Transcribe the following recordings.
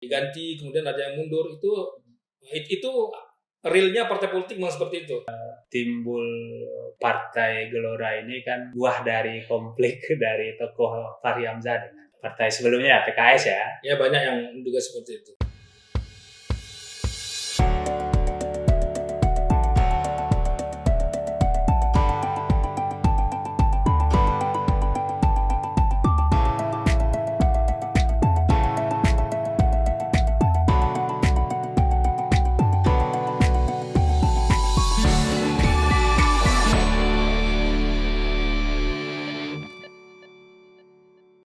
diganti, kemudian ada yang mundur. Itu realnya partai politik memang seperti itu. Timbul Partai Gelora ini kan buah dari konflik dari tokoh Fahri Hamzah dengan partai sebelumnya PKS ya. Ya banyak yang menduga seperti itu.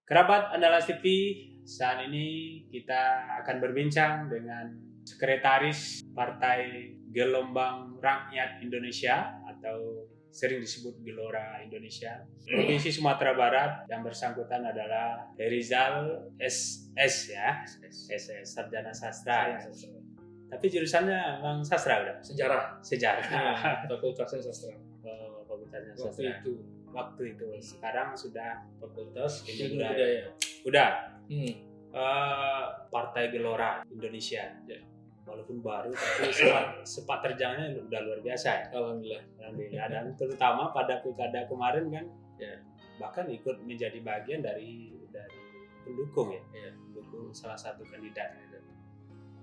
Kerabat Andalas TV, saat ini kita akan berbincang dengan Sekretaris Partai Gelombang Rakyat Indonesia atau sering disebut Gelora Indonesia Provinsi Sumatera Barat. Yang bersangkutan adalah Rizal SS ya, SS Sarjana Sastra. Tapi jurusannya memang sastra udah? Sejarah. Fakultasnya sastra. Fakultasnya sastra. Waktu itu sekarang sudah fakultas ilmu budaya. Udah. Partai Gelora Indonesia. Ya. Walaupun baru tapi sepak terjangnya udah luar biasa ya. Alhamdulillah. Dan terutama pada pilkada kemarin kan ya, bahkan ikut menjadi bagian dari pendukung ya. Pendukung salah satu kandidat.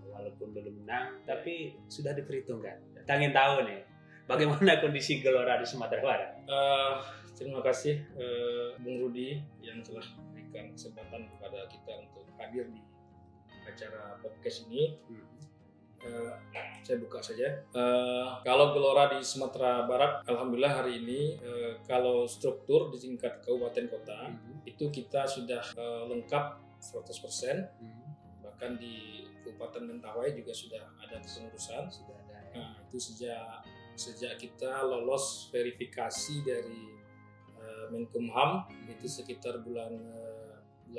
Walaupun belum menang tapi sudah diperhitungkan. Kita ingin tahu nih bagaimana kondisi Gelora di Sumatera Barat. Terima kasih Bung Rudi yang telah memberikan kesempatan kepada kita untuk hadir di acara podcast ini. Saya buka saja. Kalau Gelora di Sumatera Barat, alhamdulillah hari ini kalau struktur di tingkat kabupaten kota itu kita sudah lengkap 100%. Bahkan di Kabupaten Mentawai juga sudah ada kepengurusan. Nah, itu sejak kita lolos verifikasi dari Menkumham itu sekitar bulan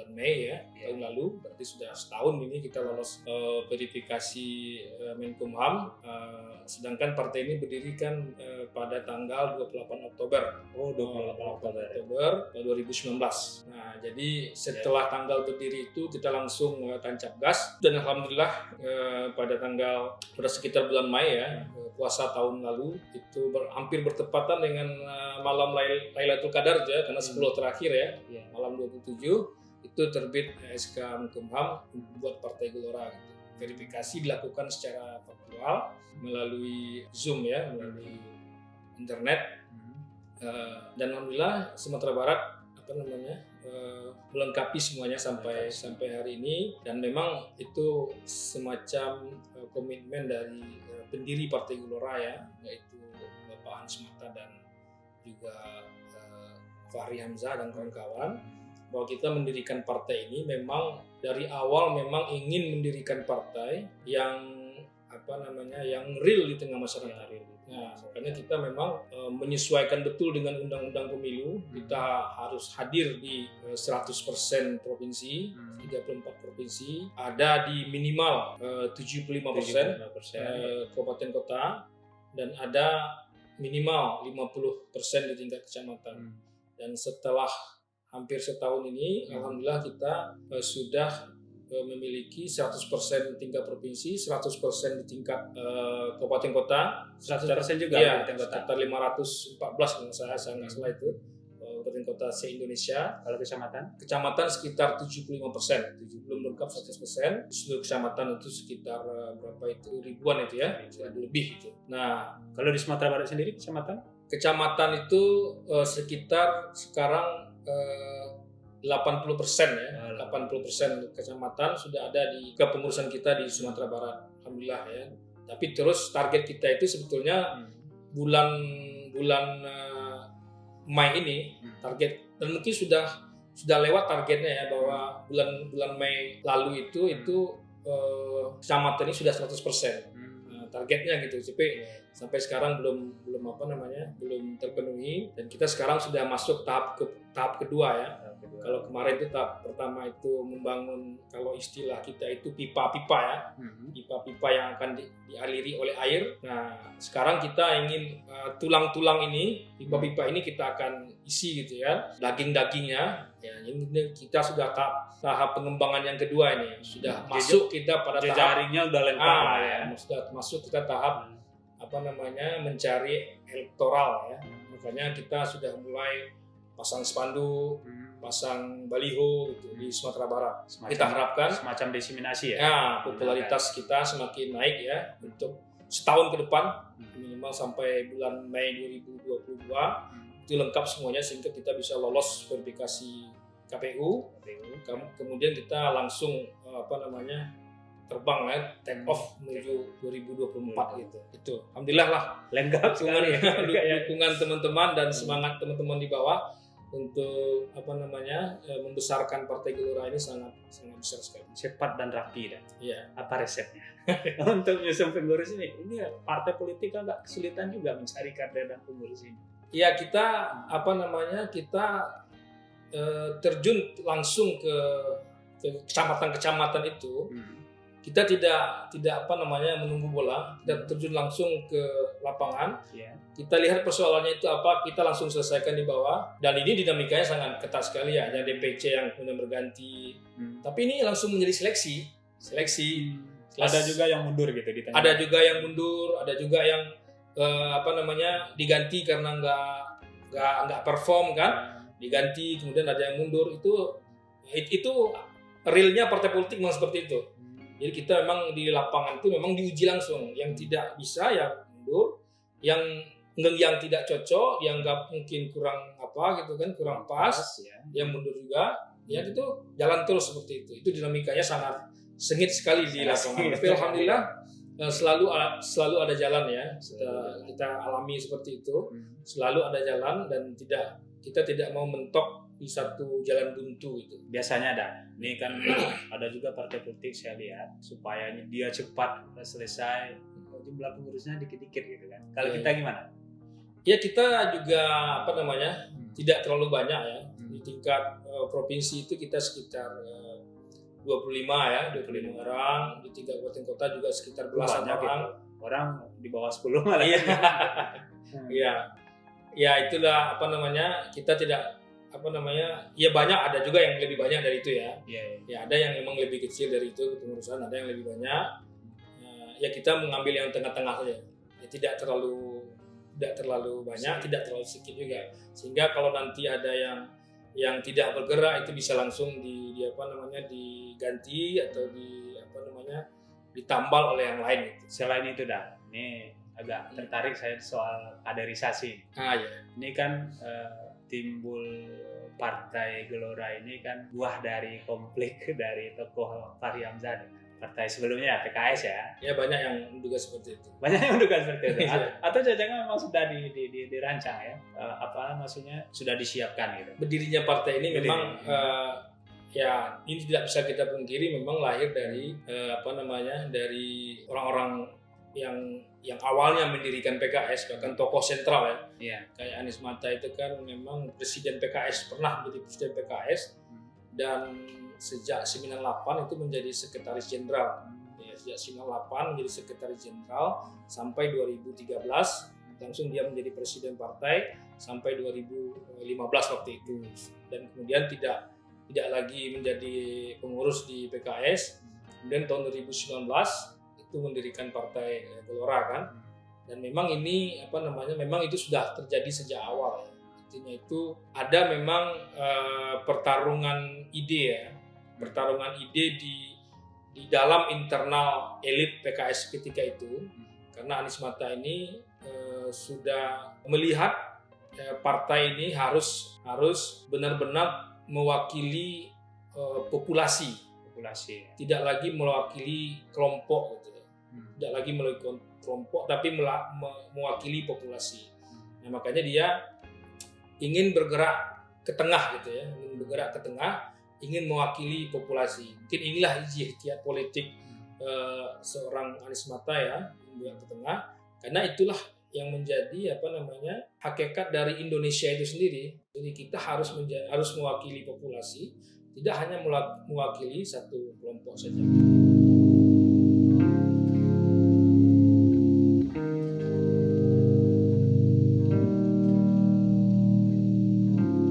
Mei ya tahun lalu, berarti sudah setahun ini kita lolos verifikasi Menkumham. Sedangkan partai ini berdiri kan pada tanggal 28 Oktober. 28 Oktober 2019. Nah, jadi setelah tanggal berdiri itu kita langsung tancap gas dan alhamdulillah pada sekitar bulan Mei ya, puasa tahun lalu itu hampir bertepatan dengan malam Lailatul Qadar ya, karena 10 terakhir ya, malam 27 itu terbit SK Menkumham buat Partai Gelora gitu. Verifikasi dilakukan secara faktual melalui Zoom ya, melalui internet. Dan alhamdulillah Sumatera Barat melengkapi semuanya sampai hari ini, dan memang itu semacam komitmen dari pendiri Partai Gelora ya, yaitu Bapak Hans Mata dan juga Fahri Hamzah dan kawan-kawan, bahwa kita mendirikan partai ini memang dari awal memang ingin mendirikan partai yang yang real di tengah masyarakat. Nah, makanya kita memang menyesuaikan betul dengan undang-undang pemilu. Kita harus hadir di 100% provinsi, 34 provinsi, ada di minimal 75% kabupaten kota, dan ada minimal 50% di tingkat kecamatan. Dan setelah hampir setahun ini, alhamdulillah kita sudah memiliki 100% di tingkat provinsi, 100% di tingkat kabupaten kota, 100% juga ya, kabupaten kota. Sekitar 514 kalau saya nggak salah itu kabupaten kota se-Indonesia. Kalau kecamatan sekitar 75%, belum lengkap 100%. Seluruh kecamatan itu sekitar berapa itu, ribuan itu ya, lebih itu. Nah, kalau di Sumatera Barat sendiri kecamatan itu sekitar sekarang 80% ya, 80% kecamatan sudah ada di kepengurusan kita di Sumatera Barat, alhamdulillah ya. Tapi terus target kita itu sebetulnya bulan Mei ini target, dan mungkin sudah lewat targetnya ya, bahwa bulan Mei lalu itu kecamatan ini sudah 100%. Targetnya gitu, tapi sampai sekarang belum terpenuhi, dan kita sekarang sudah masuk tahap kedua ya. kedua. Kalau kemarin itu tahap pertama itu membangun, kalau istilah kita itu pipa-pipa ya, pipa-pipa yang akan dialiri oleh air. Nah, sekarang kita ingin tulang-tulang ini, pipa-pipa ini kita akan isi gitu ya, daging-dagingnya. Ya, ini kita sudah tahap pengembangan yang kedua ini, sudah masuk kita pada tahap jejaringnya udah lengkap ya. Sudah masuk kita tahap mencari elektoral ya. Makanya kita sudah mulai pasang spanduk, pasang baliho gitu di Sumatera Barat. Kita harapkan semacam diseminasi ya. Ya, popularitas kita semakin naik ya untuk setahun ke depan, minimal sampai bulan Mei 2022 itu lengkap semuanya sehingga kita bisa lolos verifikasi KPU. Kemudian kita langsung terbang ya, take off menuju 2024 gitu. Itu alhamdulillah lah lengkap sekali ya. Dukungan teman-teman dan semangat teman-teman di bawah untuk membesarkan Partai Gelora ini sangat besar sekali. Cepat dan rapi dah. Iya. Apa resepnya? Untuk menyusun pengurus ini partai politik kan nggak kesulitan juga mencari kader dan pengurus ini. Iya, kita terjun langsung ke kecamatan-kecamatan itu. Kita tidak menunggu bola, kita terjun langsung ke lapangan. Kita lihat persoalannya itu apa, kita langsung selesaikan di bawah. Dan ini dinamikanya sangat ketat sekali ya, ada DPC yang kemudian berganti. Tapi ini langsung menjadi seleksi. Ada juga yang mundur gitu di tengah. Ada juga yang mundur, ada juga yang diganti karena nggak perform kan, diganti, kemudian ada yang mundur. Itu realnya partai politik memang seperti itu. Jadi kita memang di lapangan itu memang diuji langsung. Yang tidak bisa ya mundur, yang tidak cocok, dianggap mungkin kurang kurang pas, yang mundur juga, ya itu jalan terus seperti itu. Itu dinamikanya sangat sengit sekali di lapangan. Tapi alhamdulillah selalu ada jalan ya. Kita alami seperti itu, selalu ada jalan dan kita tidak mau mentok di satu jalan buntu itu. Biasanya ada. Ini kan ada juga partai politik saya lihat supaya dia cepat selesai, jumlah pengurusnya dikit-dikit gitu kan. Kalau kita gimana? Ya kita juga tidak terlalu banyak ya. Di tingkat provinsi itu kita sekitar 25 orang, di tingkat kabupaten kota juga sekitar belasan orang. Gitu. Orang di bawah 10 malah. Iya. Ya itulah kita tidak ya banyak, ada juga yang lebih banyak dari itu ya. Ya ada yang memang lebih kecil dari itu kepengurusan, ada yang lebih banyak. Ya kita mengambil yang tengah-tengah saja. Ya tidak terlalu banyak, tidak terlalu sedikit juga. Sehingga kalau nanti ada yang tidak bergerak itu bisa langsung diganti atau ditambal oleh yang lain gitu. Selain itu ini agak tertarik saya soal kaderisasi. Ya. Ini kan timbul Partai Gelora ini kan buah dari konflik dari tokoh Fahri Hamzah, partai sebelumnya PKS ya. Ya banyak yang menduga seperti itu. Atau jangan memang sudah dirancang ya? Maksudnya sudah disiapkan gitu. Berdirinya partai ini memang ini tidak bisa kita pungkiri memang lahir dari dari orang-orang yang awalnya mendirikan PKS, bahkan tokoh sentral ya. Kayak Anies Mata itu kan memang presiden PKS, pernah menjadi presiden PKS dan sejak 98 itu menjadi sekretaris jenderal. Sejak 98 menjadi sekretaris jenderal sampai 2013 langsung dia menjadi presiden partai sampai 2015 waktu itu. Dan kemudian tidak lagi menjadi pengurus di PKS. Kemudian tahun 2019 itu mendirikan Partai Gelora kan, dan memang ini memang itu sudah terjadi sejak awal ya. Artinya itu ada memang pertarungan ide di dalam internal elit PKS ketika itu, karena Anies Mata ini sudah melihat partai ini harus benar-benar mewakili populasi, tidak lagi mewakili kelompok gitu. Tidak lagi melalui kelompok tapi mewakili populasi. Nah, makanya dia ingin bergerak ke tengah gitu ya, ingin mewakili populasi. Mungkin inilah ikhtiar politik seorang Anies Mata ya, yang ke tengah, karena itulah yang menjadi hakikat dari Indonesia itu sendiri. Jadi kita harus mewakili populasi, tidak hanya mewakili satu kelompok saja.